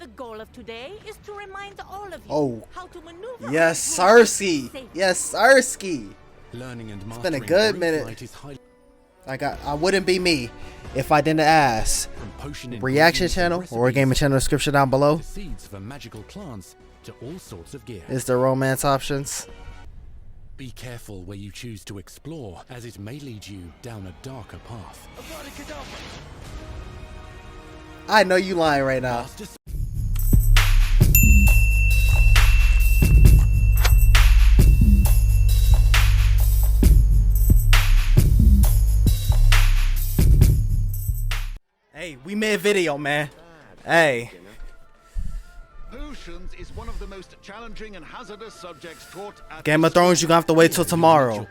The goal of today is to remind all of you how to maneuver. Yes, Sarsky. Yes, Sarsky. Learning and it's been a good minute. I wouldn't be me if I didn't ask. Reaction channel or gaming channel description down below. Seeds for magical plants to all sorts of gear. Is the romance options? Be careful where you choose to explore, as it may lead you down a darker path. I know you lying right now. Hey, we made a video, man. Hey. Potions is one of the most challenging and hazardous subjects taught at Game of Thrones, you're gonna have to wait till tomorrow.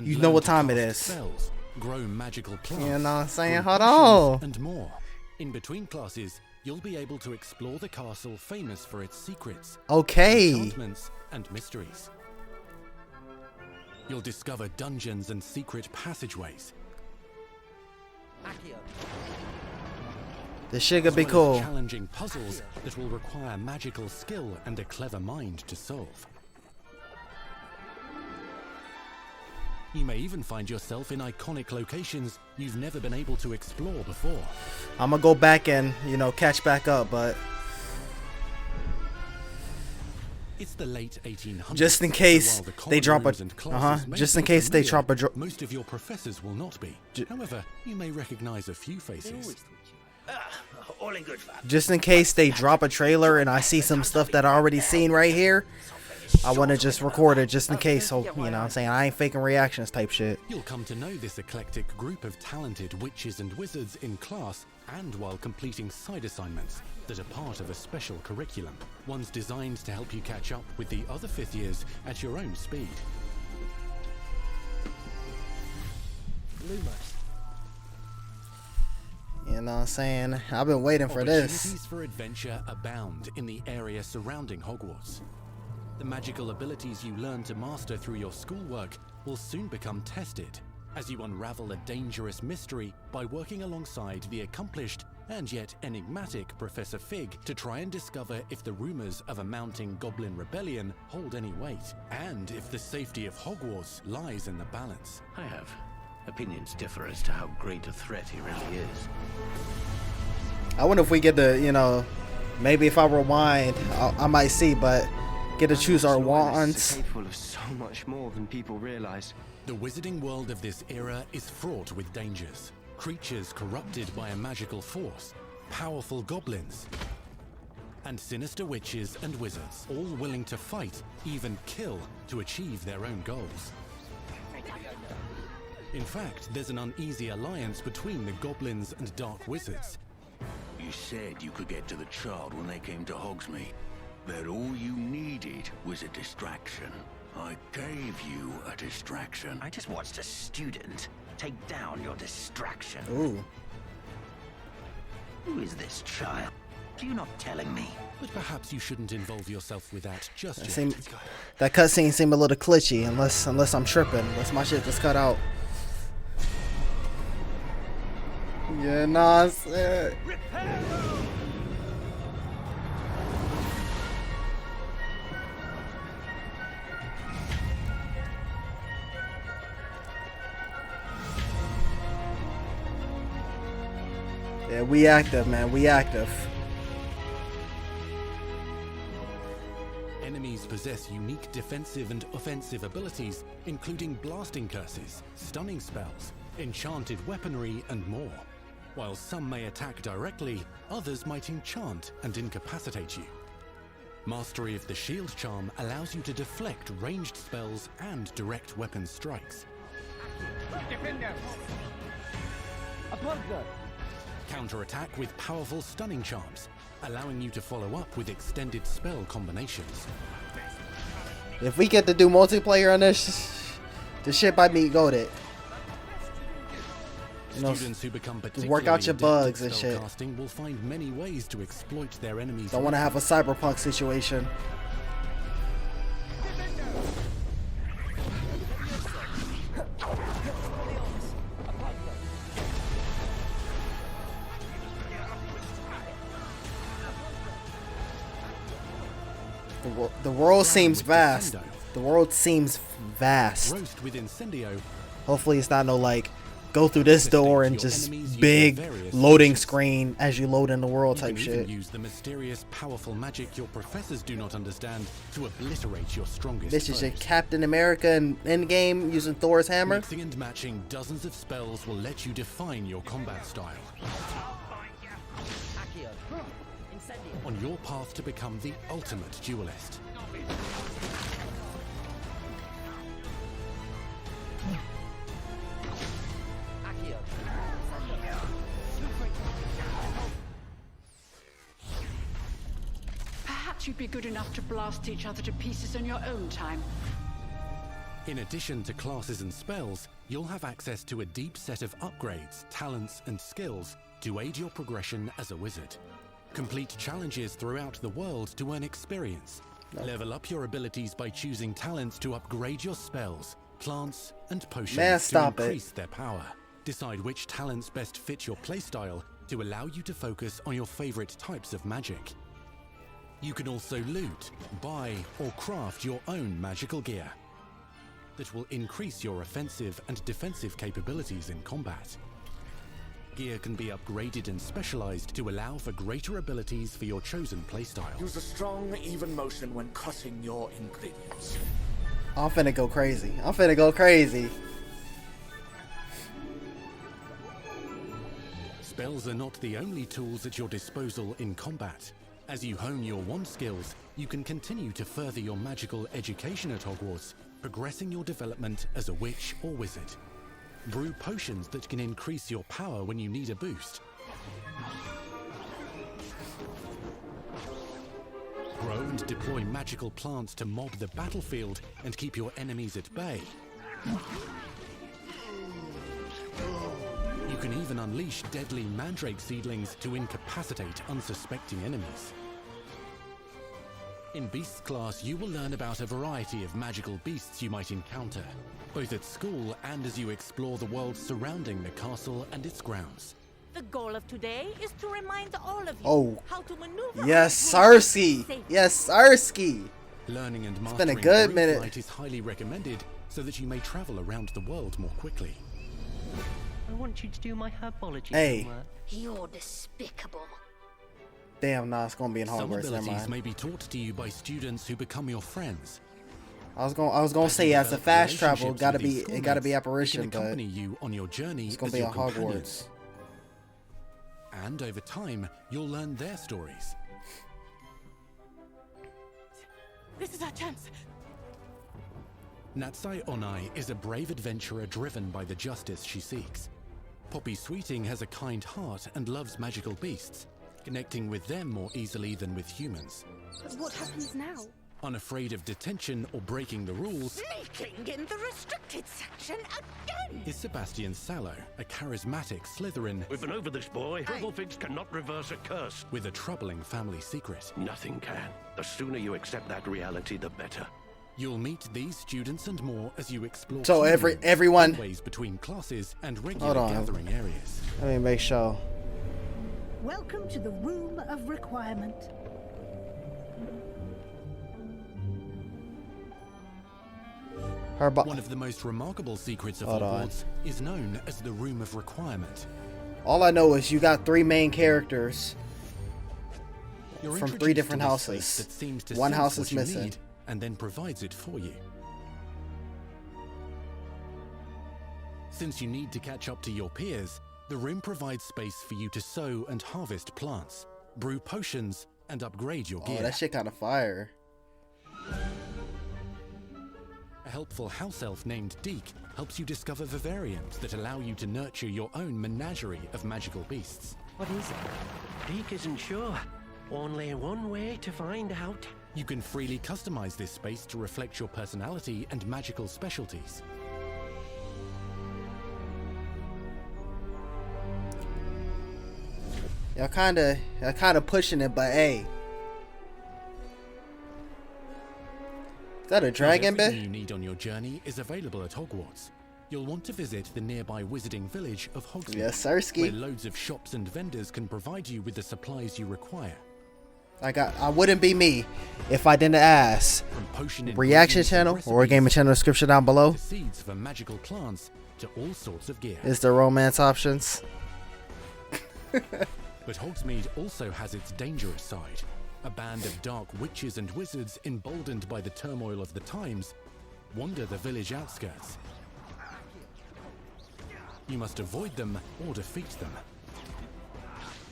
You know what time it is. Spells, grow magical plants, you know what I'm saying? Hold on. And more. In between classes, you'll be able to explore the castle famous for its secrets, enchantments, and mysteries. You'll discover dungeons and secret passageways. This shit could be cool. Challenging puzzles that will require magical skill and a clever mind to solve. You may even find yourself in iconic locations you've never been able to explore before. I'm gonna go back and, you know, catch back up, but it's the late 1800s. Just in case they drop a just in case they drop a most of your professors will not be. However, you may recognize a few faces. all in good fun. Just in case they drop a trailer and I see some stuff that I already seen right here, I want to just record it just in case. So, you know what I'm saying? I ain't faking reactions type shit. You'll come to know this eclectic group of talented witches and wizards in class and while completing side assignments that are part of a special curriculum. Ones designed to help you catch up with the other 5th years at your own speed. You know what I'm saying? I've been waiting for this. Opportunities for adventure abound in the area surrounding Hogwarts. The magical abilities you learn to master through your schoolwork will soon become tested as you unravel a dangerous mystery by working alongside the accomplished and yet enigmatic Professor Fig to try and discover if the rumors of a mounting goblin rebellion hold any weight, and if the safety of Hogwarts lies in the balance. I have opinions differ as to how great a threat he really is. I wonder if we get to, you know, maybe if I rewind, I might see, but get to choose our wands. Capable of so much more than people realize. The wizarding world of this era is fraught with dangers. Creatures corrupted by a magical force, powerful goblins, and sinister witches and wizards, all willing to fight, even kill, to achieve their own goals. In fact, there's an uneasy alliance between the goblins and dark wizards. You said you could get to the child when they came to Hogsmeade, that all you needed was a distraction. I gave you a distraction. I just watched a student take down your distraction. Ooh. Who is this child? Are you not telling me? But perhaps you shouldn't involve yourself with that just yet. That cutscene seemed a little glitchy, unless I'm tripping. Unless my shit just cut out. Yeah, nah, yeah, we active, man. We active. Enemies possess unique defensive and offensive abilities, including blasting curses, stunning spells, enchanted weaponry, and more. While some may attack directly, others might enchant and incapacitate you. Mastery of the shield charm allows you to deflect ranged spells and direct weapon strikes. Counterattack with powerful stunning charms, allowing you to follow up with extended spell combinations. If we get to do multiplayer on this, the shit might be goated. You know, Students who become work out your bugs and shit. Will find many ways to exploit their enemies. Don't want to have a cyberpunk situation. The world Brown seems with vast. Descendo. The world seems vast. Roast with Incendio. Hopefully it's not no like go through this door and Your just enemies use big their various loading functions. screen as you load in the world You type can even shit. use the mysterious, powerful magic your professors do not understand to obliterate your strongest This is your foes. Captain America in Endgame using Thor's hammer. Mixing and matching dozens of spells will let you define your combat style. On your path to become the ultimate duelist. Perhaps you'd be good enough to blast each other to pieces in your own time. In addition to classes and spells, you'll have access to a deep set of upgrades, talents, and skills to aid your progression as a wizard. Complete challenges throughout the world to earn experience. Level up your abilities by choosing talents to upgrade your spells, plants, and potions Man, to stop it. increase their power. Decide which talents best fit your playstyle to allow you to focus on your favorite types of magic. You can also loot, buy, or craft your own magical gear that will increase your offensive and defensive capabilities in combat. Gear can be upgraded and specialized to allow for greater abilities for your chosen playstyle. Use a strong, even motion when cutting your ingredients. I'm finna go crazy. I'm finna go crazy. Spells are not the only tools at your disposal in combat. As you hone your wand skills, you can continue to further your magical education at Hogwarts, progressing your development as a witch or wizard. Brew potions that can increase your power when you need a boost. Grow and deploy magical plants to mob the battlefield and keep your enemies at bay. You can even unleash deadly mandrake seedlings to incapacitate unsuspecting enemies. In Beasts class, you will learn about a variety of magical beasts you might encounter, both at school and as you explore the world surrounding the castle and its grounds. The goal of today is to remind all of you Oh. how to maneuver. Yes, and move Sarsky. safely. Yes, Sarsky. Learning and been a mastering good brute minute. flight is highly recommended so that you may travel around the world more quickly. I want you to do my herbology Hey. homework. You're despicable. Damn, nah, it's gonna be in Some Hogwarts. Never abilities mind. may be taught to you by students who become your friends. I was gonna say as a Develop fast travel, relationships gotta with these be gotta be schoolmates. apparition, They can but accompany you on your journey it's gonna as be your in companions. Hogwarts. And over time, you'll learn their stories. This is our chance. Natsai Onai is a brave adventurer driven by the justice she seeks. Poppy Sweeting has a kind heart and loves magical beasts, connecting with them more easily than with humans. But what happens now? Unafraid of detention or breaking the rules Sneaking in the restricted section again. is Sebastian Sallow, a charismatic Slytherin We've been over this, boy. Hufflepuffs cannot reverse a curse. with a troubling family secret. Nothing can. The sooner you accept that reality, the better. You'll meet these students and more as you explore So key rooms, everyone- ways between classes and regular on. gathering areas. Let me make sure. Welcome to the Room of Requirement. One of the most remarkable secrets of Hold on. Hogwarts is known as the Room of Requirement. All I know is you got 3 main characters You're from 3 introduced different to a space houses. that seems to One sense house what is you missing. need and then provides it for you. Since you need to catch up to your peers, the room provides space for you to sow and harvest plants, brew potions, and upgrade your Oh, gear. that shit kind of fire. A helpful house elf named Deke helps you discover vivariums that allow you to nurture your own menagerie of magical beasts. What is it? Deke isn't sure. Only one way to find out. You can freely customize this space to reflect your personality and magical specialties. Y'all kind of pushing it, but hey. Is that a dragon Not everything bit? you need on your journey is available at Hogwarts. You'll want to visit the nearby wizarding village of Hogsmeade, Yes, Sirski. where loads of shops and vendors can provide you with the supplies you require. I wouldn't be me if I didn't ask. Reaction channel or gaming channel description down below. Seeds for magical plants to all sorts of gear. Is the romance options? But Hogsmeade also has its dangerous side. A band of dark witches and wizards, emboldened by the turmoil of the times, wander the village outskirts. You must avoid them or defeat them.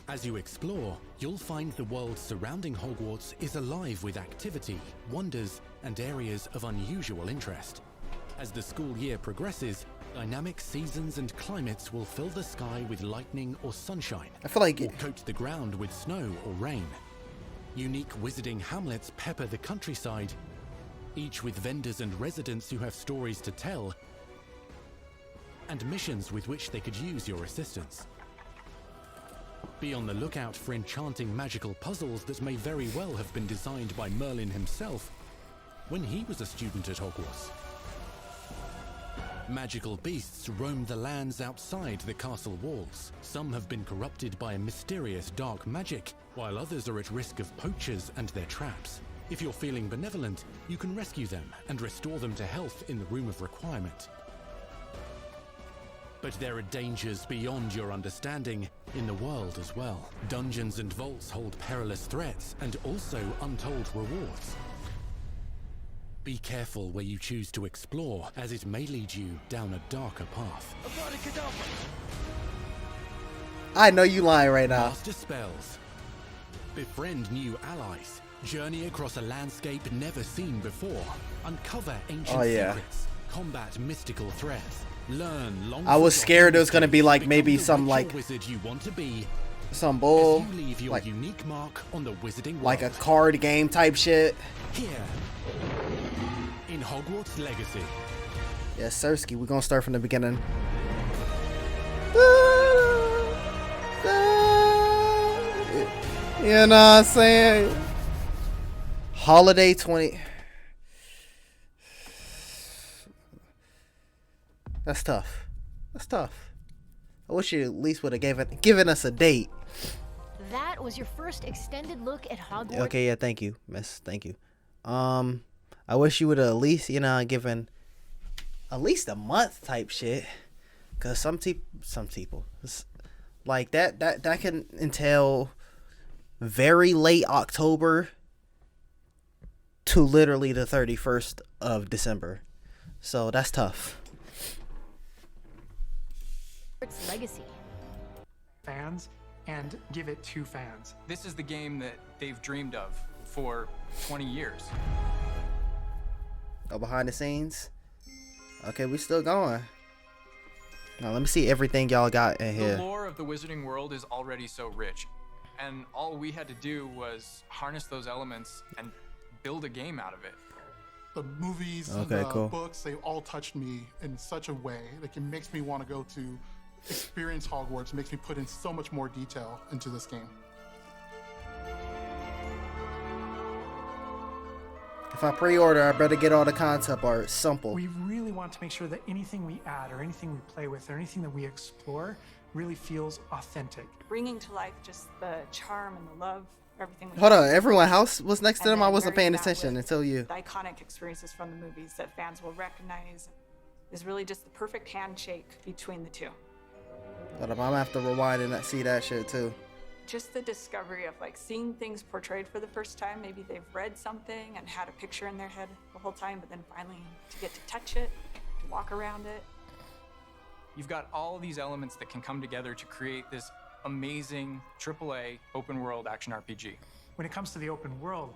As you explore, you'll find the world surrounding Hogwarts is alive with activity, wonders, and areas of unusual interest. As the school year progresses, dynamic seasons and climates will fill the sky with lightning or sunshine, I feel like or coat the ground with snow or rain. Unique wizarding hamlets pepper the countryside, each with vendors and residents who have stories to tell, and missions with which they could use your assistance. Be on the lookout for enchanting magical puzzles that may very well have been designed by Merlin himself when he was a student at Hogwarts. Magical beasts roam the lands outside the castle walls. Some have been corrupted by a mysterious dark magic, while others are at risk of poachers and their traps. If you're feeling benevolent, you can rescue them and restore them to health in the Room of Requirement. But there are dangers beyond your understanding in the world as well. Dungeons and vaults hold perilous threats and also untold rewards. Be careful where you choose to explore, as it may lead you down a darker path. I know you lying right now. Master spells. Befriend new allies. Journey across a landscape never seen before. Uncover ancient secrets. Combat mystical threats. Learn long. I was scared it was gonna be like maybe some like wizard you want to be. Some bull, you leave your like unique mark on the wizarding world. like a card game type shit. Here in Hogwarts Legacy. Yes, Sirski, we're gonna start from the beginning. You know what I'm saying? Holiday 20. That's tough. That's tough. I wish you at least would have given us a date. That was your first extended look at Hogwarts. Okay, yeah, thank you, miss. Thank you. I wish you would have at least, given at least a month type shit. Cause some people like that can entail very late October to literally the 31st of December. So that's tough. Legacy. Fans and give it to fans. This is the game that they've dreamed of for 20 years. Oh, behind the scenes. Okay, we still going. Now let me see everything y'all got in here. The lore of the wizarding world is already so rich, and all we had to do was harness those elements and build a game out of it. The movies, the books, they all touched me in such a way. Like, it makes me want to go to experience Hogwarts. It makes me put in so much more detail into this game. If I pre-order, I better get all the concept art. Simple. We really want to make sure that anything we add or anything we play with or anything that we explore really feels authentic. Bringing to life just the charm and the love, everything. Hold on, everyone house was next to them. I wasn't paying attention until you. The iconic experiences from the movies that fans will recognize is really just the perfect handshake between the two. Hold up, I'm gonna have to rewind and see that shit too. Just the discovery of like seeing things portrayed for the first time. Maybe they've read something and had a picture in their head the whole time, but then finally to get to touch it, to walk around it. You've got all of these elements that can come together to create this amazing AAA open world action RPG. When it comes to the open world,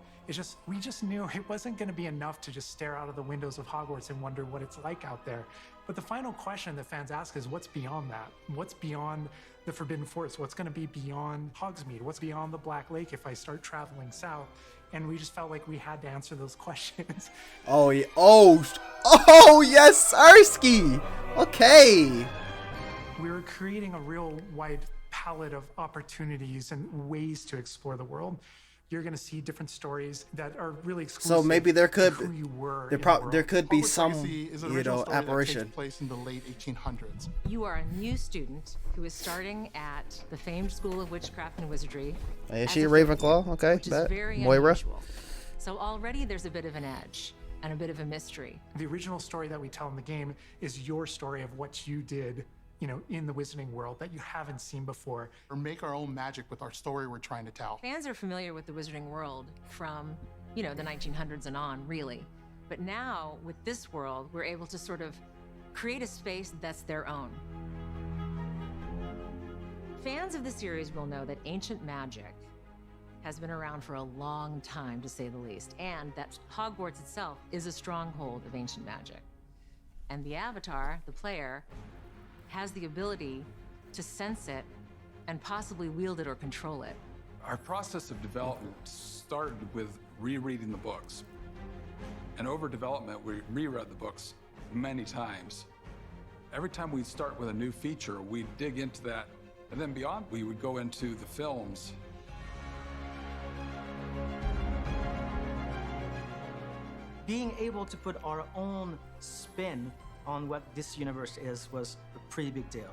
we just knew it wasn't going to be enough to just stare out of the windows of Hogwarts and wonder what it's like out there. But the final question that fans ask is, what's beyond that? What's beyond the Forbidden Forest? What's going to be beyond Hogsmeade? What's beyond the Black Lake if I start traveling south? And we just felt like we had to answer those questions. Oh yeah. Oh yes, Sirski. Okay. We were creating a real wide palette of opportunities and ways to explore the world. you're going to see different stories that are really exclusive. So maybe there could to who you were there could be Hogwarts some Legacy is an original story that apparition. takes place in the late 1800s. You are a new student who is starting at the famed School of Witchcraft and Wizardry. Is she a Ravenclaw? Okay, which is bet. very Moira. unusual. So already there's a bit of an edge and a bit of a mystery. The original story that we tell in the game is your story of what you did, in the Wizarding world that you haven't seen before. Or make our own magic with our story we're trying to tell. Fans are familiar with the Wizarding world from, the 1900s and on, really. But now, with this world, we're able to sort of create a space that's their own. Fans of the series will know that ancient magic has been around for a long time, to say the least, and that Hogwarts itself is a stronghold of ancient magic. And the Avatar, the player, has the ability to sense it and possibly wield it or control it. Our process of development started with rereading the books. And over development, we reread the books many times. Every time we'd start with a new feature, we'd dig into that, and then beyond, we would go into the films. Being able to put our own spin on what this universe is was a pretty big deal.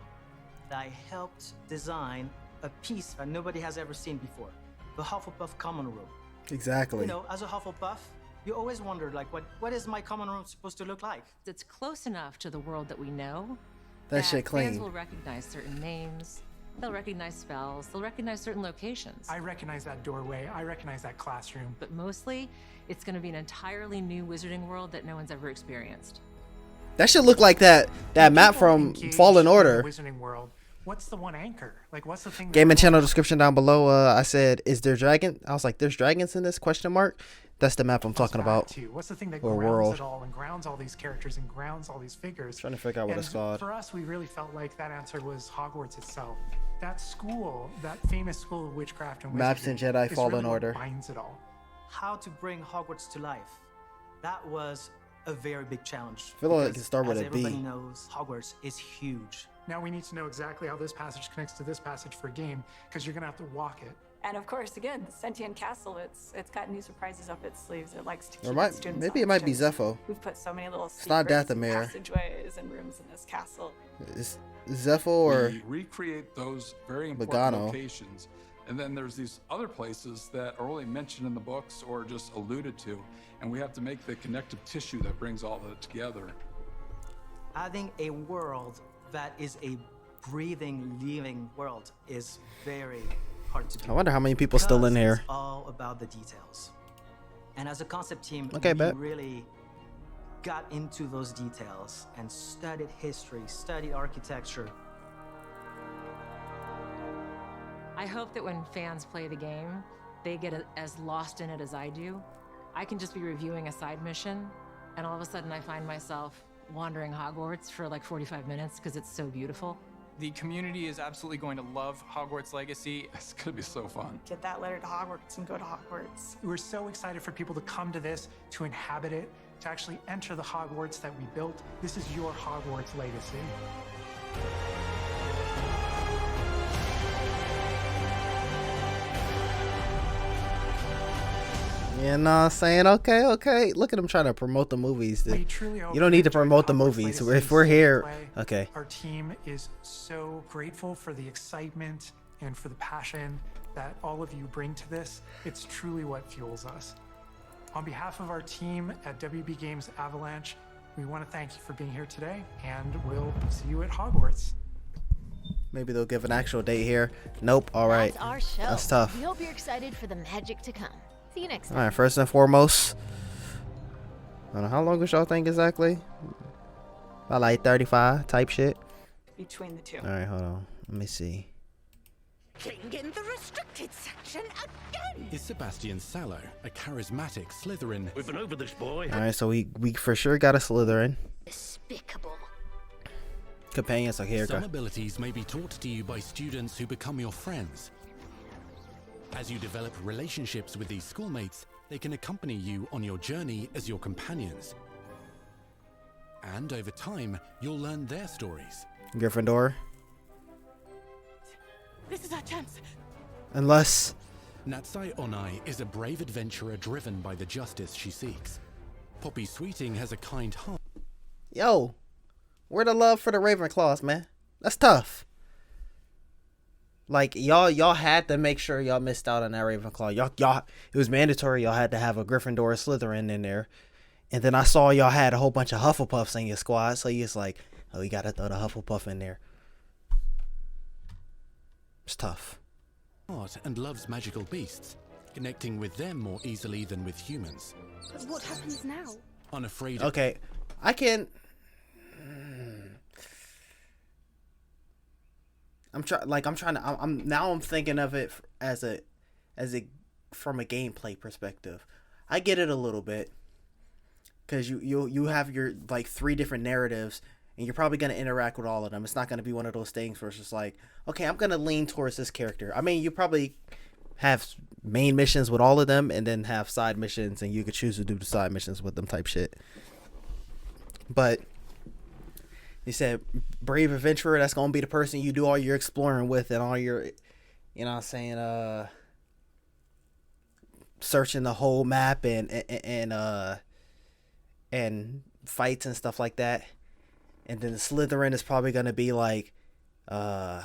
I helped design a piece that nobody has ever seen before, the Hufflepuff common room. Exactly. As a Hufflepuff, you always wondered, what is my common room supposed to look like? It's close enough to the world that we know that shit clean. Fans will recognize certain names, they'll recognize spells, they'll recognize certain locations. I recognize that doorway, I recognize that classroom. But mostly, it's going to be an entirely new Wizarding world that no one's ever experienced. That should look like that map from Fallen Order. Wizarding world. What's the one anchor? What's the thing? Game and channel description down below. I said, "Is there dragon?" I was like, "There's dragons in this?" ? That's the map I'm talking about. What's the thing that or grounds world. it all and grounds all these characters and grounds all these figures? Trying to figure out what it's called. For us, we really felt like that answer was Hogwarts itself. That school, that famous School of Witchcraft and Maps in Wizardry, Jedi is Fallen really what Order. binds it all. How to bring Hogwarts to life. That was a very big challenge. I feel like it can start with as a everybody B. knows, Hogwarts is huge. Now we need to know exactly how this passage connects to this passage for a game, because you're gonna have to walk it. And of course, again, the Sentient Castle, it's got new surprises up its sleeves. It likes to keep Or its students maybe on it might be its toes. Zepho. We've put so many little It's not secrets and Dathomir. passageways and rooms in this castle. Is Zepho or We recreate those very important Logano. locations. And then there's these other places that are only mentioned in the books or just alluded to. And we have to make the connective tissue that brings all that together. Adding a world that is a breathing, living world is very hard to do. I wonder how many people still in because here. It's all about the details. And as a concept team, Okay, we bet. really got into those details and studied history, studied architecture. I hope that when fans play the game, they get as lost in it as I do. I can just be reviewing a side mission, and all of a sudden I find myself wandering Hogwarts for like 45 minutes because it's so beautiful. The community is absolutely going to love Hogwarts Legacy. It's going to be so fun. Get that letter to Hogwarts and go to Hogwarts. We're so excited for people to come to this, to inhabit it, to actually enter the Hogwarts that we built. This is your Hogwarts legacy. You know what I'm saying? Okay. Look at them trying to promote the movies. We truly hope You don't need to enjoy promote the Hogwarts movies. Legacy If we're here, play. okay. Our team is so grateful for the excitement and for the passion that all of you bring to this. It's truly what fuels us. On behalf of our team at WB Games Avalanche, we want to thank you for being here today, and we'll see you at Hogwarts. Maybe they'll give an actual date here. Nope. All right. That's our show. That's tough. We hope you're excited for the magic to come. See you next time. All right. First and foremost, I don't know how long was y'all think exactly. About like 35 type shit. Between the two. All right. Hold on. Let me see. In the restricted section again. Is Sebastian Sallow a charismatic Slytherin? We've been over this, boy. All right. So we for sure got a Slytherin. Despicable. Companions. Okay. Here we Some go. abilities may be taught to you by students who become your friends. As you develop relationships with these schoolmates, they can accompany you on your journey as your companions. And over time, you'll learn their stories. Gryffindor. This is our chance. Unless Natsai Onai is a brave adventurer driven by the justice she seeks. Poppy Sweeting has a kind heart. Yo, where the love for the Ravenclaws, man? That's tough. Like y'all had to make sure y'all missed out on that Ravenclaw. Y'all, it was mandatory. Y'all had to have a Gryffindor or Slytherin in there. And then I saw y'all had a whole bunch of Hufflepuffs in your squad, so you just like, oh, you gotta throw the Hufflepuff in there. It's tough. And loves magical beasts, connecting with them more easily than with humans. But what happens now? Unafraid. Okay, I can. I'm thinking of it as a from a gameplay perspective. I get it a little bit. Because you have your like 3 different narratives, and you're probably going to interact with all of them. It's not going to be one of those things where it's just like, okay, I'm going to lean towards this character. I mean, you probably have main missions with all of them, and then have side missions, and you could choose to do the side missions with them type shit. But you said brave adventurer, that's going to be the person you do all your exploring with and all your, you know what I'm saying, searching the whole map and fights and stuff like that. And then the Slytherin is probably gonna be like, you know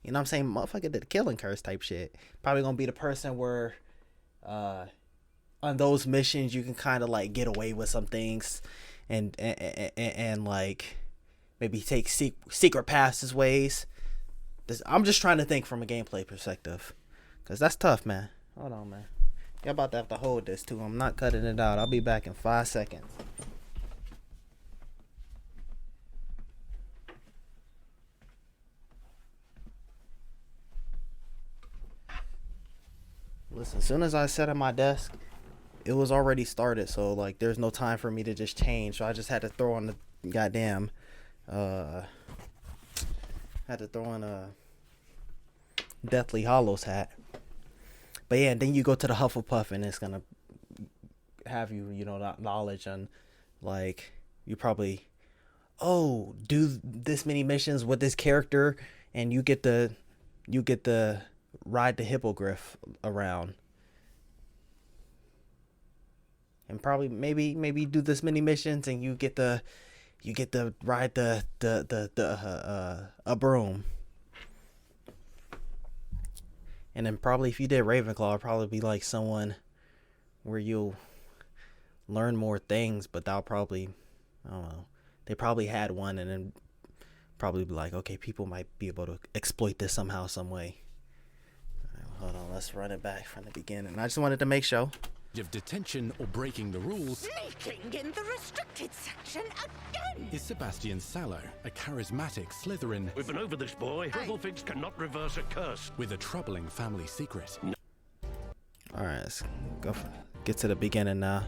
what I'm saying, motherfucker did the killing curse type shit. Probably gonna be the person where on those missions you can kind of like get away with some things and like maybe take secret passageways. I'm just trying to think from a gameplay perspective, because that's tough, man. Hold on, man. You're about to have to hold this too. I'm not cutting it out. I'll be back in 5 seconds. Listen, as soon as I sat at my desk, it was already started. So like, there's no time for me to just change. So I just had to throw on the goddamn, had to throw on a Deathly Hallows hat. But yeah, and then you go to the Hufflepuff, and it's gonna have you, you know, knowledge on, like, you probably, oh, do this many missions with this character, and you get to ride the hippogriff around, and probably maybe do this many missions, and you get to ride a broom. And then probably if you did Ravenclaw, it'd probably be like someone where you'll learn more things, but they'll probably, I don't know, they probably had one, and then probably be like, okay, people might be able to exploit this somehow, some way. Hold on, let's run it back from the beginning. I just wanted to make sure. Of detention or breaking the rules. Sneaking in the restricted section again! Is Sebastian Sallow, a charismatic Slytherin. We've been over this, boy. Grifflefigs cannot reverse a curse. With a troubling family secret. Alright, let's get to the beginning now.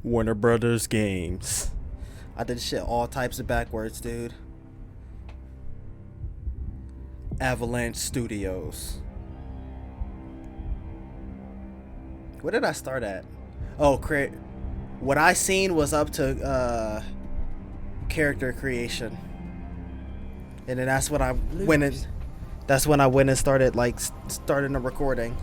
Warner Brothers Games. I did shit all types of backwards, dude. Avalanche Studios. Where did I start at? Oh, what I seen was up to character creation, and then that's when I went and started starting the recording.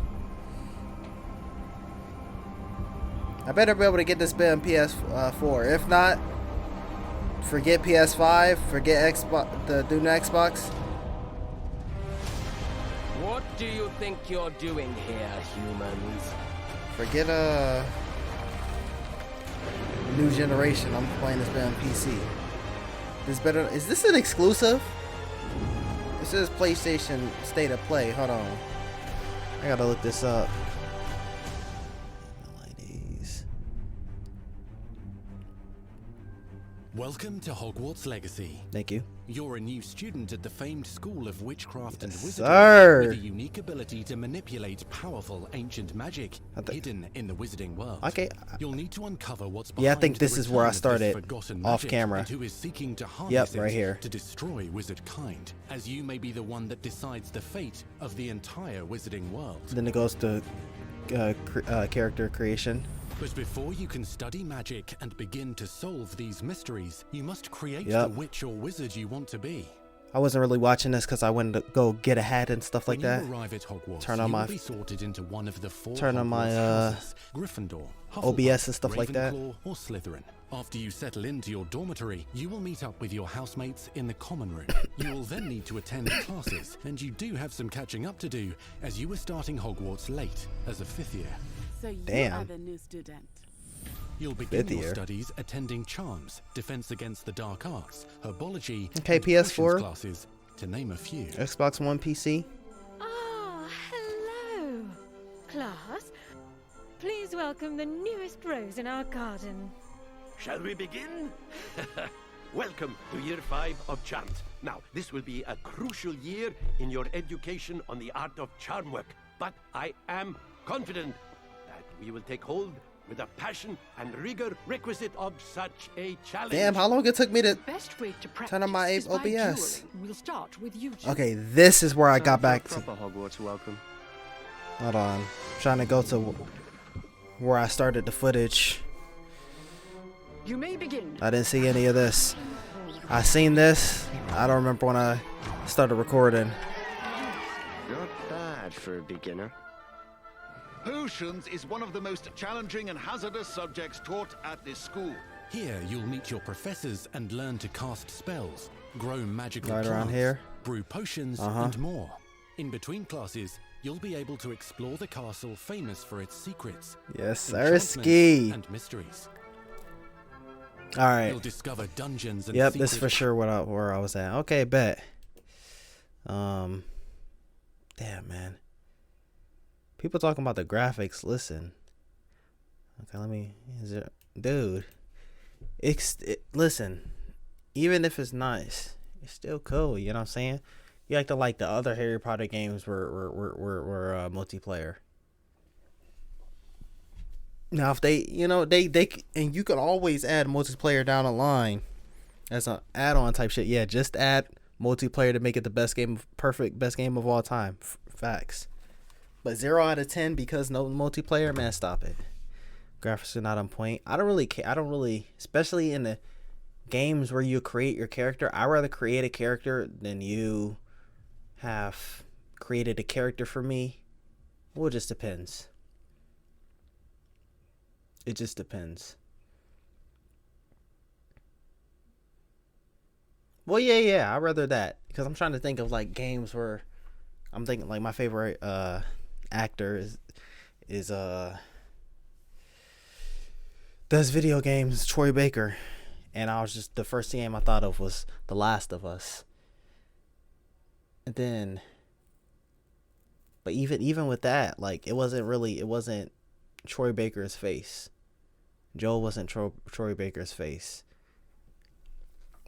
I better be able to get this bit on PS4. If not, forget PS5, forget Xbox, the new Xbox. What do you think you're doing here, humans? Forget new generation. I'm playing this bit on PC. Is this an exclusive? It says PlayStation State of Play. Hold on. I gotta look this up. Welcome to Hogwarts Legacy. Thank you. You're a new student at the famed School of Witchcraft and Wizardry sir. with a unique ability to manipulate powerful ancient magic hidden in the wizarding world. Okay. You'll need to uncover what's behind Yeah, I think this the is where I return of this started forgotten off magic camera. and who is seeking to harness Yep, it right here. to destroy wizard kind, as you may be the one that decides the fate of the entire wizarding world. Then it goes to character creation. But before you can study magic and begin to solve these mysteries, you must create Yep. the witch or wizard you want to be. I wasn't really watching this because I went to go get a hat and stuff like that. When you arrive at Hogwarts, Turn on you my will be sorted into one of the 4 turn on my, Hogwarts houses: Gryffindor, OBS and Hufflepuff, stuff like that. Ravenclaw, or Slytherin. After you settle into your dormitory, you will meet up with your housemates in the common room. You will then need to attend classes, and you do have some catching up to do, as you were starting Hogwarts late as a 5th year. So you Damn. are the new student. You'll begin 5th your year. studies attending charms, defense against the dark arts, herbology, Okay, and PS4. potions classes, to name a few. Xbox One, PC. Ah, hello, class. Please welcome the newest rose in our garden. Shall we begin? Welcome to year 5 of charms. Now, this will be a crucial year in your education on the art of charm work, but I am confident that we will take hold with a passion and rigor requisite of such a challenge. Damn, how long it took me to Best way to turn on my practice is by OBS. dueling. We'll start with you two. Okay, this is where I got back to. Proper Hogwarts welcome. Hold on. I'm trying to go to where I started the footage. You may begin. I didn't see any of this. I seen this. I don't remember when I started recording. Not bad for a beginner. Potions is one of the most challenging and hazardous subjects taught at this school. Here, you'll meet your professors and learn to cast spells, grow magical Right around plants, here. brew potions, and more. In between classes, you'll be able to explore the castle famous for its secrets, Yes, enchantments, Sirski. and mysteries. All right. You'll discover dungeons and Yep, this is secret for sure where I was at. Okay, bet. Damn, man. People talking about the graphics. Listen. Okay, let me. Dude. Listen. Even if it's nice, it's still cool. You know what I'm saying? You act like the other Harry Potter games were multiplayer. Now, if they, they and you can always add multiplayer down the line as an add-on type shit. Yeah, just add multiplayer to make it the best game of all time. Facts. But 0 out of 10 because no multiplayer, man, stop it. Graphics are not on point. I don't really care. Especially in the games where you create your character. I'd rather create a character than you have created a character for me. Well, it just depends. It just depends. Well, yeah, I'd rather that. Because I'm trying to think of like games where I'm thinking like my favorite actor is does video games, Troy Baker. And I was just, the first game I thought of was The Last of Us. And then, but even with that, like it wasn't Troy Baker's face. Joel wasn't Troy Baker's face.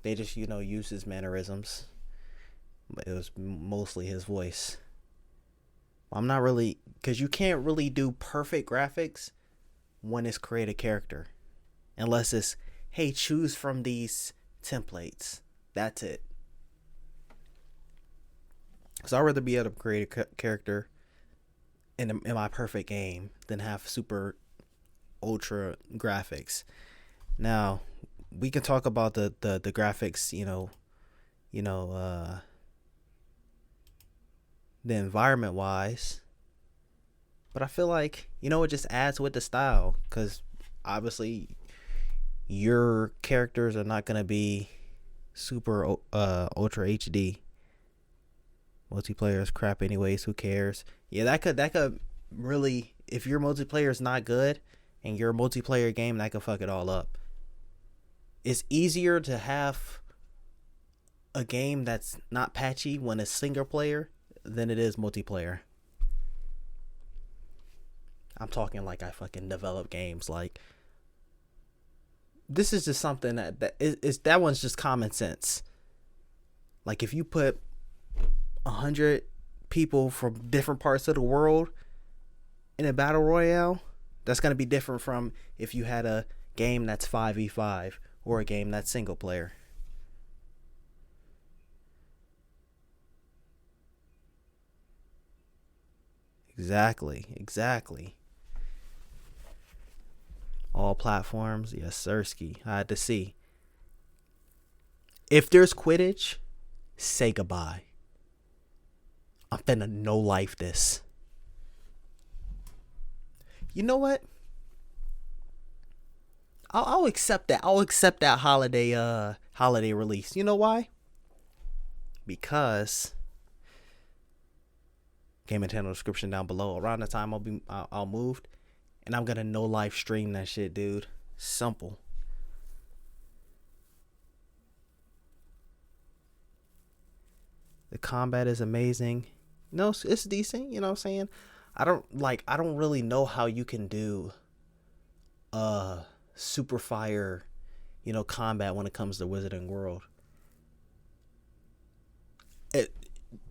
They just, used his mannerisms. But it was mostly his voice. I'm not really, because you can't really do perfect graphics when it's create a character. Unless it's, hey, choose from these templates. That's it. So I'd rather be able to create a character in my perfect game than have super ultra graphics. Now, we can talk about the graphics, the environment wise, but I feel like it just adds with the style, because obviously your characters are not gonna be super ultra HD. Multiplayer is crap anyways. Who cares? Yeah, that could really, if your multiplayer is not good and your multiplayer game, that could fuck it all up. It's easier to have a game that's not patchy when it's single player than it is multiplayer. I'm talking like I fucking develop games like this is just something that one's just common sense. Like if you put 100 people from different parts of the world in a battle royale, that's going to be different from if you had a game that's 5v5 or a game that's single player. Exactly. All platforms, yes, Sirski. I had to see. If there's Quidditch, say goodbye. I'm finna no life this. You know what? I'll accept that. I'll accept that holiday release. You know why? Because Game and Channel description down below. Around the time I'll moved, and I'm gonna no live stream that shit, dude. Simple. The combat is amazing. No, it's decent. You know what I'm saying? I don't really know how you can do super fire, combat when it comes to Wizarding World.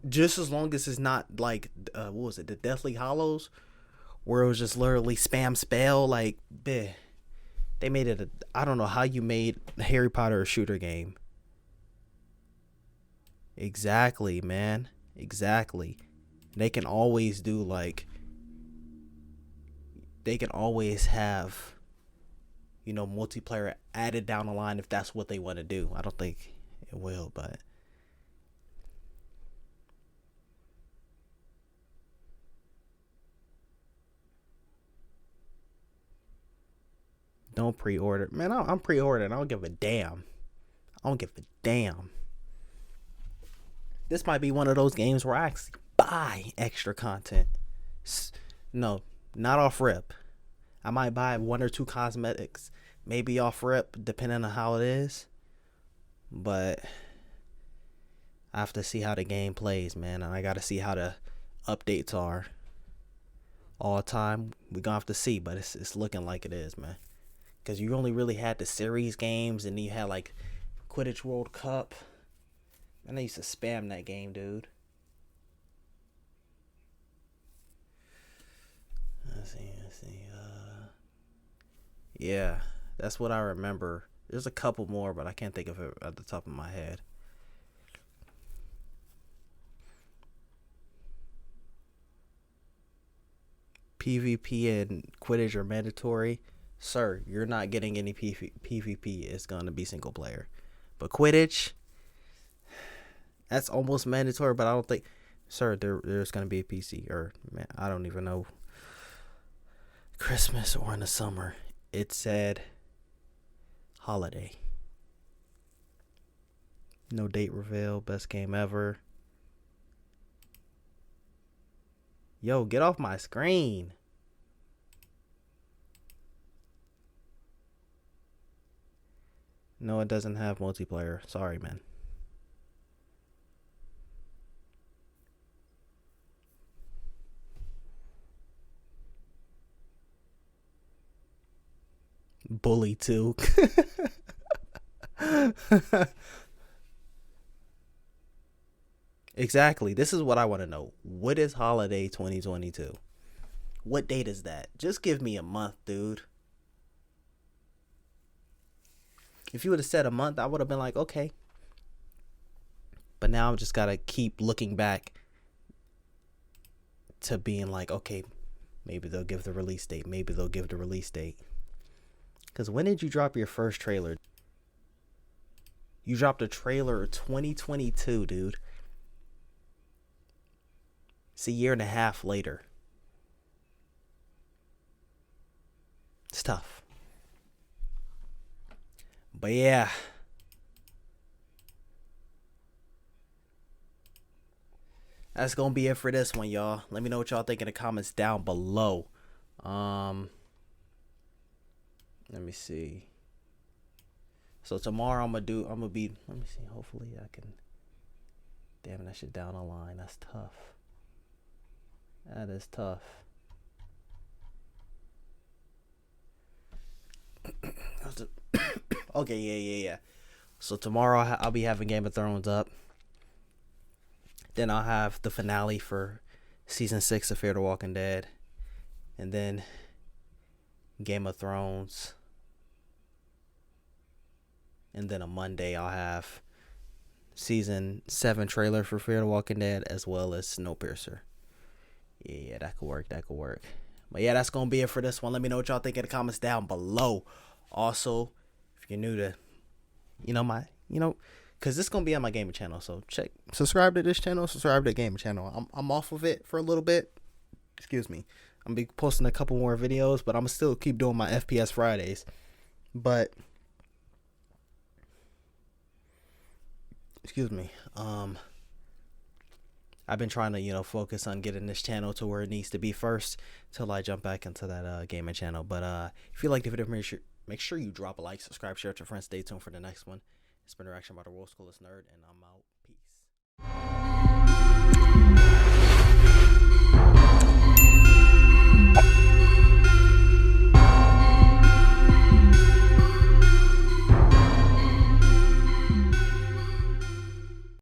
Just as long as it's not like what was it, the Deathly Hallows, where it was just literally spam spell, like bleh. They made it I don't know how you made Harry Potter a shooter game. Exactly, man. Exactly. They can always do they can always have multiplayer added down the line if that's what they want to do. I don't think it will, but don't pre-order. Man, I'm pre-ordering. I don't give a damn. This might be one of those games where I actually buy extra content. No, not off rip. I might buy 1 or 2 cosmetics, maybe off rip, depending on how it is. But I have to see how the game plays, man. And I got to see how the updates are. All the time, we're going to have to see. But it's looking like it is, man. Because you only really had the series games, and then you had like Quidditch World Cup. Man, I used to spam that game, dude. Let's see. Yeah, that's what I remember. There's a couple more, but I can't think of it at the top of my head. PvP and Quidditch are mandatory. Sir, you're not getting any PvP. It's going to be single player. But Quidditch, that's almost mandatory, but I don't think... Sir, there's going to be a PC. Or, man, I don't even know. Christmas or in the summer. It said holiday. No date reveal. Best game ever. Yo, get off my screen. No, it doesn't have multiplayer. Sorry, man. Bully 2. Exactly. This is what I want to know. What is holiday 2022? What date is that? Just give me a month, dude. If you would have said a month, I would have been like, okay. But now I've just got to keep looking back to being like, okay, maybe they'll give the release date. Maybe they'll give the release date. Because when did you drop your first trailer? You dropped a trailer 2022, dude. It's a year and a half later. It's tough. But yeah. That's going to be it for this one, y'all. Let me know what y'all think in the comments down below. Let me see. So tomorrow let me see, hopefully I can. Damn, that shit down the line. That's tough. That is tough. Okay, yeah. So tomorrow I'll be having Game of Thrones up. Then I'll have the finale for season 6 of Fear the Walking Dead. And then Game of Thrones. And then on Monday I'll have season 7 trailer for Fear the Walking Dead, as well as Snowpiercer. Yeah, that could work. But yeah, that's gonna be it for this one. Let me know what y'all think in the comments down below. Also, if you're new to, because this is gonna be on my gaming channel, so subscribe to this channel, subscribe to the gaming channel. I'm off of it for a little bit. Excuse me. I'm gonna be posting a couple more videos, but I'm gonna still keep doing my FPS Fridays. But excuse me. I've been trying to, focus on getting this channel to where it needs to be first till I jump back into that gaming channel. But if you liked the video, make sure you drop a like, subscribe, share it to your friends. Stay tuned for the next one. It's been Interaction by the World's Coolest Nerd, and I'm out. Peace.